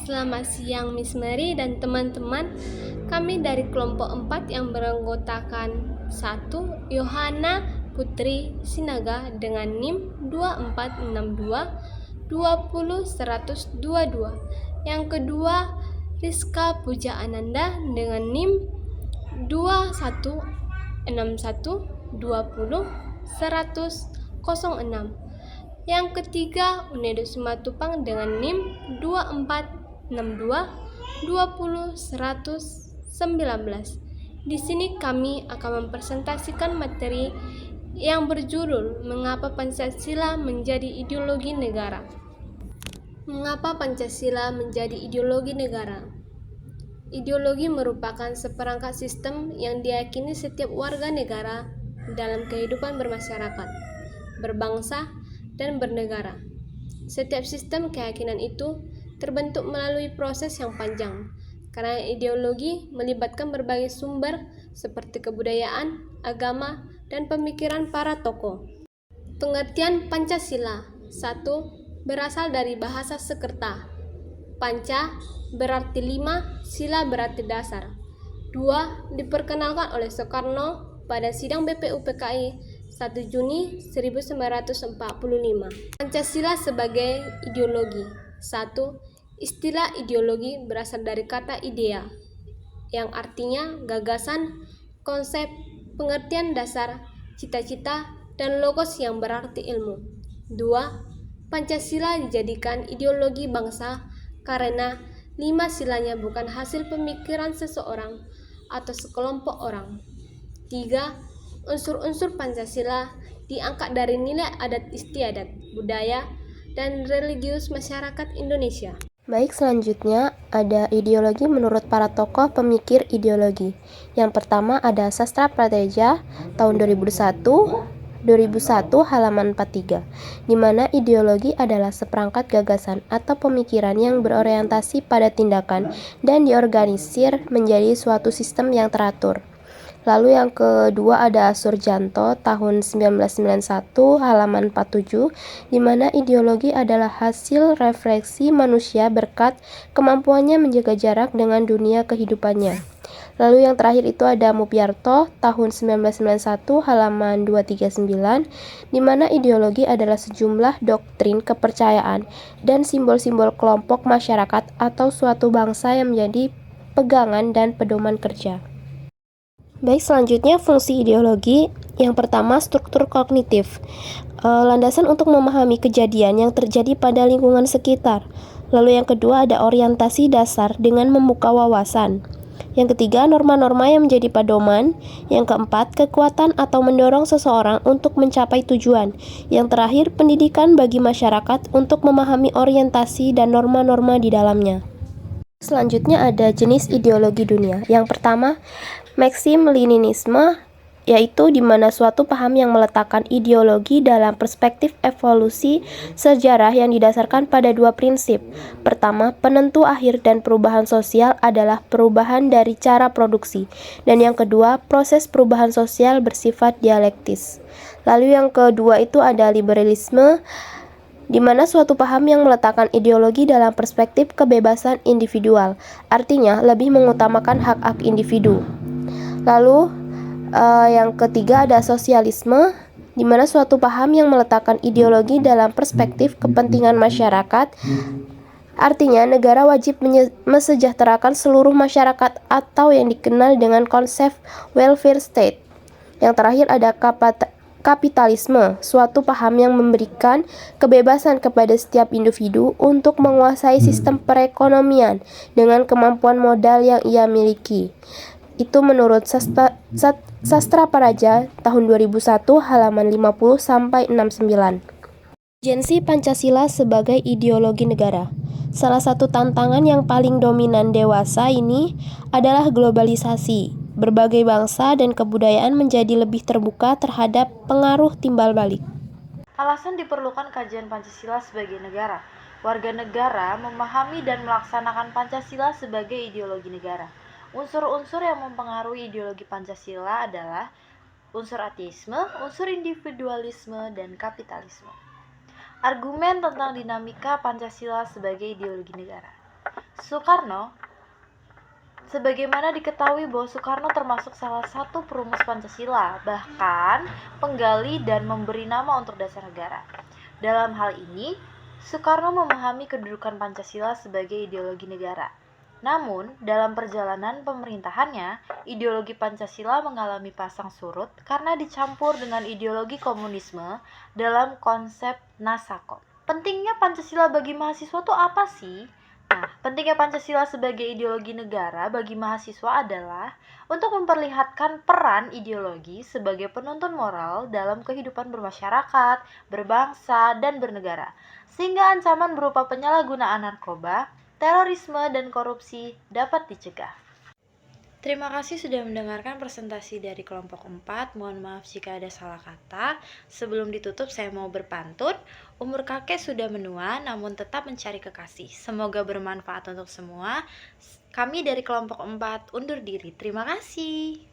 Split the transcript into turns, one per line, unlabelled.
Selamat siang Miss Mary dan teman-teman. Kami dari kelompok 4 yang beranggotakan 1. Yohana Putri Sinaga dengan NIM 2462 20122. Yang kedua, Rizka Puja Ananda dengan NIM 2161 20 100 06. Yang ketiga, Unedo Simatupang dengan NIM 2462 20 119. Di sini kami akan mempresentasikan materi yang berjudul Mengapa Pancasila Menjadi Ideologi Negara. Mengapa Pancasila menjadi ideologi negara? Ideologi merupakan seperangkat sistem yang diyakini setiap warga negara dalam kehidupan bermasyarakat, berbangsa, dan bernegara. Setiap sistem keyakinan itu terbentuk melalui proses yang panjang, karena ideologi melibatkan berbagai sumber seperti kebudayaan, agama, dan pemikiran para tokoh. Pengertian Pancasila. 1. Berasal dari bahasa Sekerta. Panca berarti 5, sila berarti dasar. 2. Diperkenalkan oleh Soekarno pada sidang BPUPKI 1 Juni 1945. Pancasila sebagai ideologi. 1. Istilah ideologi berasal dari kata idea, yang artinya gagasan, konsep, pengertian dasar, cita-cita, dan logos yang berarti ilmu. 2. Pancasila dijadikan ideologi bangsa karena 5 silanya bukan hasil pemikiran seseorang atau sekelompok orang. 3. Unsur-unsur Pancasila diangkat dari nilai adat istiadat, budaya, dan religius masyarakat Indonesia.
Baik, selanjutnya ada ideologi menurut para tokoh pemikir ideologi. Yang pertama ada Sastra Prateja tahun 2001 halaman 43, di mana ideologi adalah seperangkat gagasan atau pemikiran yang berorientasi pada tindakan dan diorganisir menjadi suatu sistem yang teratur. Lalu yang kedua ada Surjanto tahun 1991 halaman 47, di mana ideologi adalah hasil refleksi manusia berkat kemampuannya menjaga jarak dengan dunia kehidupannya. Lalu yang terakhir itu ada Mupiarto tahun 1991 halaman 239, di mana ideologi adalah sejumlah doktrin kepercayaan dan simbol-simbol kelompok masyarakat atau suatu bangsa yang menjadi pegangan dan pedoman kerja. Baik, selanjutnya fungsi ideologi. Yang pertama, struktur kognitif. Landasan untuk memahami kejadian yang terjadi pada lingkungan sekitar. Lalu yang kedua ada orientasi dasar dengan membuka wawasan. Yang ketiga, norma-norma yang menjadi pedoman. Yang keempat, kekuatan atau mendorong seseorang untuk mencapai tujuan. Yang terakhir, pendidikan bagi masyarakat untuk memahami orientasi dan norma-norma di dalamnya. Selanjutnya ada jenis ideologi dunia. Yang pertama, Marxisme-Leninisme, yaitu di mana suatu paham yang meletakkan ideologi dalam perspektif evolusi sejarah yang didasarkan pada dua prinsip. Pertama, penentu akhir dan perubahan sosial adalah perubahan dari cara produksi. Dan yang kedua, proses perubahan sosial bersifat dialektis. Lalu yang kedua itu ada liberalisme, di mana suatu paham yang meletakkan ideologi dalam perspektif kebebasan individual, artinya lebih mengutamakan hak-hak individu. Lalu yang ketiga ada sosialisme, di mana suatu paham yang meletakkan ideologi dalam perspektif kepentingan masyarakat, artinya negara wajib mesejahterakan seluruh masyarakat atau yang dikenal dengan konsep welfare state. Yang terakhir ada kapitalisme, suatu paham yang memberikan kebebasan kepada setiap individu untuk menguasai sistem perekonomian dengan kemampuan modal yang ia miliki. Itu menurut Sastra Praja tahun 2001 halaman 50-69. Urgensi Pancasila sebagai ideologi negara. Salah satu tantangan yang paling dominan dewasa ini adalah globalisasi. Berbagai bangsa dan kebudayaan menjadi lebih terbuka terhadap pengaruh timbal balik.
Alasan diperlukan kajian Pancasila sebagai negara. Warga negara memahami dan melaksanakan Pancasila sebagai ideologi negara. Unsur-unsur yang mempengaruhi ideologi Pancasila adalah unsur ateisme, unsur individualisme, dan kapitalisme. Argumen tentang dinamika Pancasila sebagai ideologi negara. Soekarno, sebagaimana diketahui bahwa Soekarno termasuk salah satu perumus Pancasila, bahkan penggali dan memberi nama untuk dasar negara. Dalam hal ini, Soekarno memahami kedudukan Pancasila sebagai ideologi negara. Namun, dalam perjalanan pemerintahannya, ideologi Pancasila mengalami pasang surut karena dicampur dengan ideologi komunisme dalam konsep Nasakop. Pentingnya Pancasila bagi mahasiswa itu apa sih? Nah, pentingnya Pancasila sebagai ideologi negara bagi mahasiswa adalah untuk memperlihatkan peran ideologi sebagai penuntun moral dalam kehidupan bermasyarakat, berbangsa, dan bernegara, sehingga ancaman berupa penyalahgunaan narkoba, terorisme, dan korupsi dapat dicegah. Terima kasih sudah mendengarkan presentasi dari kelompok 4. Mohon maaf jika ada salah kata. Sebelum ditutup saya mau berpantun. Umur kakek sudah menua namun tetap mencari kekasih. Semoga bermanfaat untuk semua. Kami dari kelompok 4 undur diri. Terima kasih.